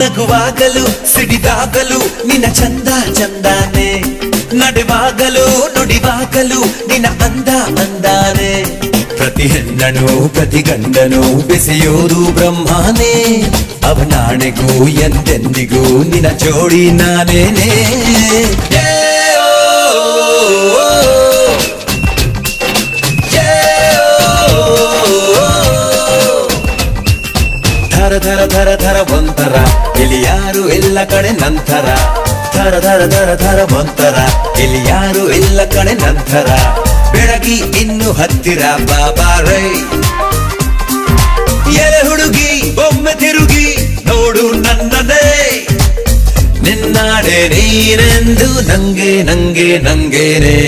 ನಗುವಾಗಲು ಸಿಡಿದಾಗಲು ನಿನ್ನ ಚಂದ ಚಂದಾನೆ, ನಡೆವಾಗಲು ನುಡಿವಾಗಲು ನಿನ್ನ ಅಂದ ಅಂದಾನೆ. ಪ್ರತಿ ಹೆಣ್ಣನು ಪ್ರತಿ ಗಂಡನು ಬೆಸೆಯೋದು ಬ್ರಹ್ಮನೇ, ಅವನಾಣೆಗೂ ಎಂದೆಂದಿಗೂ ನಿನ್ನ ಜೋಡಿ ನಾನೇನೆ. ಧರ ಧರ ಧರ ಧರ ಒಂಥರ ಇಲ್ಲಿ ಯಾರು ಎಲ್ಲ ಕಡೆ ನಂತರ, ಧರ ಧರ ಧರ ಧರ ಒಂಥರ ಇಲ್ಲಿ ಯಾರು ಎಲ್ಲ ಕಡೆ ನಂತರ. ಬೆಳಗಿ ಇನ್ನು ಹತ್ತಿರ ಬಾಬಾ ರೈ, ಎಲೆ ಹುಡುಗಿ ಒಮ್ಮೆ ತಿರುಗಿ ನೋಡು ನನ್ನದೇ, ನಿನ್ನಾಡೆ ನೀನೆಂದು ನಂಗೆ ನಂಗೆ ನಂಗೇನೆ.